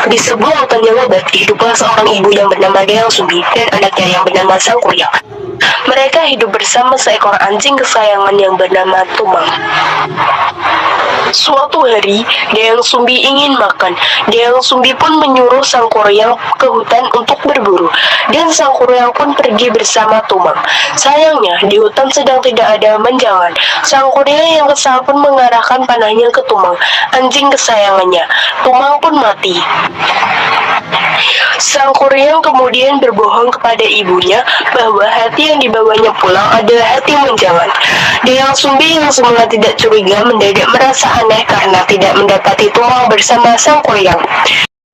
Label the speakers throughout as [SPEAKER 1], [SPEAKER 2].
[SPEAKER 1] Di sebuah hutan yang lebat, hiduplah seorang ibu yang bernama Deang Sumbi dan anaknya yang bernama Sang Kuryang. Mereka hidup bersama seekor anjing kesayangan yang bernama Tumang. Suatu hari, Deang Sumbi ingin makan. Deang Sumbi pun menyuruh Sang Kuryang ke hutan untuk berburu, dan Sang Kuryang pun pergi bersama Tumang. Sayangnya, di hutan sedang tidak ada menjangan. Sang Kuryang yang kesal pun mengarahkan panahnya ke Tumang, anjing kesayangannya. Tumang pun mati. Sang Kuryang kemudian berbohong kepada ibunya bahwa hati yang dibawanya pulang adalah hati menjangan. Deang Sumbi yang semula tidak curiga mendadak merasa aneh karena tidak mendapati Tumang bersama Sang Kuryang.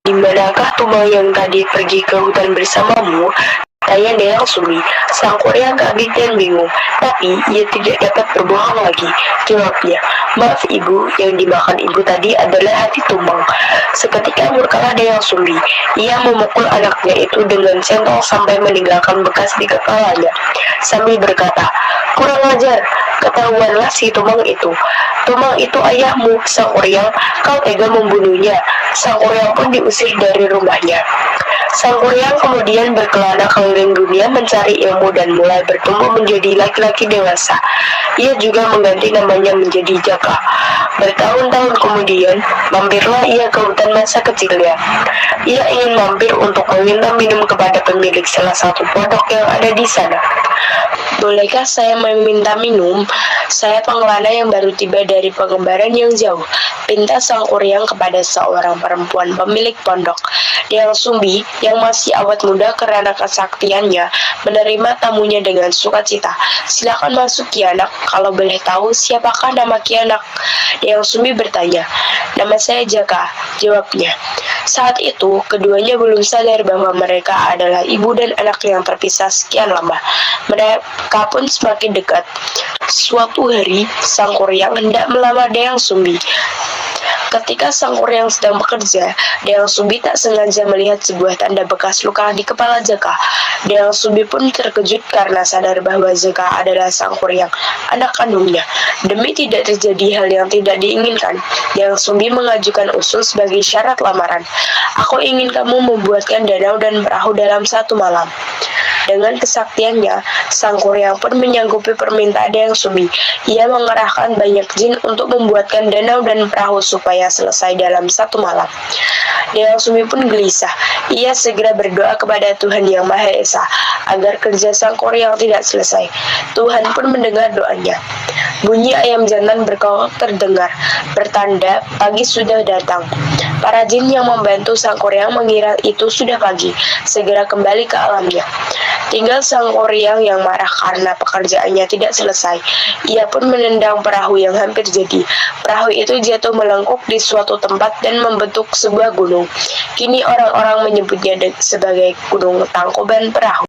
[SPEAKER 1] "Di manakah Tumang yang tadi pergi ke hutan bersamamu?" tanya Deang Sumbi. Sang Kuryang kaget dan bingung, tapi ia tidak dapat berbohong lagi. Jawabnya, "Maaf ibu, yang dimakan ibu tadi adalah hati Tumang." Seketika murkalah Deang Sumbi. Ia memukul anaknya itu dengan sentol sampai meninggalkan bekas di kepalanya, sambil berkata, "Kurang ajar, ketahuanlah si Tumang itu. Tumang itu ayahmu, Sang Kuryang, kau tega membunuhnya." Sang Kuryang pun diusir dari rumahnya. Sang Kuryang kemudian berkelana keliling dunia mencari ilmu dan mulai bertumbuh menjadi laki-laki dewasa. Ia juga mengganti namanya menjadi Jaka. Bertahun-tahun kemudian, mampirlah ia ke hutan masa kecilnya. Ia ingin mampir untuk meminta minum kepada pemilik salah satu pondok yang ada di sana. "Bolehkah saya meminta minum? Saya pengelana yang baru tiba dari pengembaraan yang jauh," pinta Sang Kuryang kepada seorang perempuan pemilik pondok. Deang Sumbi yang masih awet muda karena kesaktiannya menerima tamunya dengan sukacita. "Silakan masuk Ki Anak, kalau boleh tahu siapakah nama Ki Anak?" Deang Sumbi bertanya. "Nama saya Jaka," jawabnya. Saat itu, keduanya belum sadar bahwa mereka adalah ibu dan anak yang terpisah sekian lama. Mereka pun semakin dekat. Suatu hari, Sang Kuryang hendak melamar Deang Sumbi. Ketika Sang Kuryang sedang bekerja, Deang Sumbi tak sengaja melihat sebuah tanda bekas luka di kepala Jaka. Deang Sumbi pun terkejut karena sadar bahwa Jaka adalah Sang Kuryang, anak kandungnya. Demi tidak terjadi hal yang tidak diinginkan, Deang Sumbi mengajukan usul sebagai syarat lamaran. "Aku ingin kamu membuatkan danau dan perahu dalam satu malam." Dengan kesaktiannya, Sang Kuryang pun menyanggupi permintaan Deang Sumbi. Ia mengerahkan banyak jin untuk membuatkan danau dan perahu supaya selesai dalam satu malam. Deang Sumbi pun gelisah. Ia segera berdoa kepada Tuhan Yang Maha Esa agar kerja Sang Kuryang tidak selesai. Tuhan pun mendengar doanya. Bunyi ayam jantan berkokok terdengar, bertanda pagi sudah datang. Para jin yang membantu Sang Kuryang mengira itu sudah pagi, segera kembali ke alamnya. Tinggal Sang Kuryang yang marah karena pekerjaannya tidak selesai. Ia pun menendang perahu yang hampir jadi. Perahu itu jatuh melengkung di suatu tempat dan membentuk sebuah gunung. Kini orang-orang menyebutnya sebagai Gunung Tangkuban Perahu.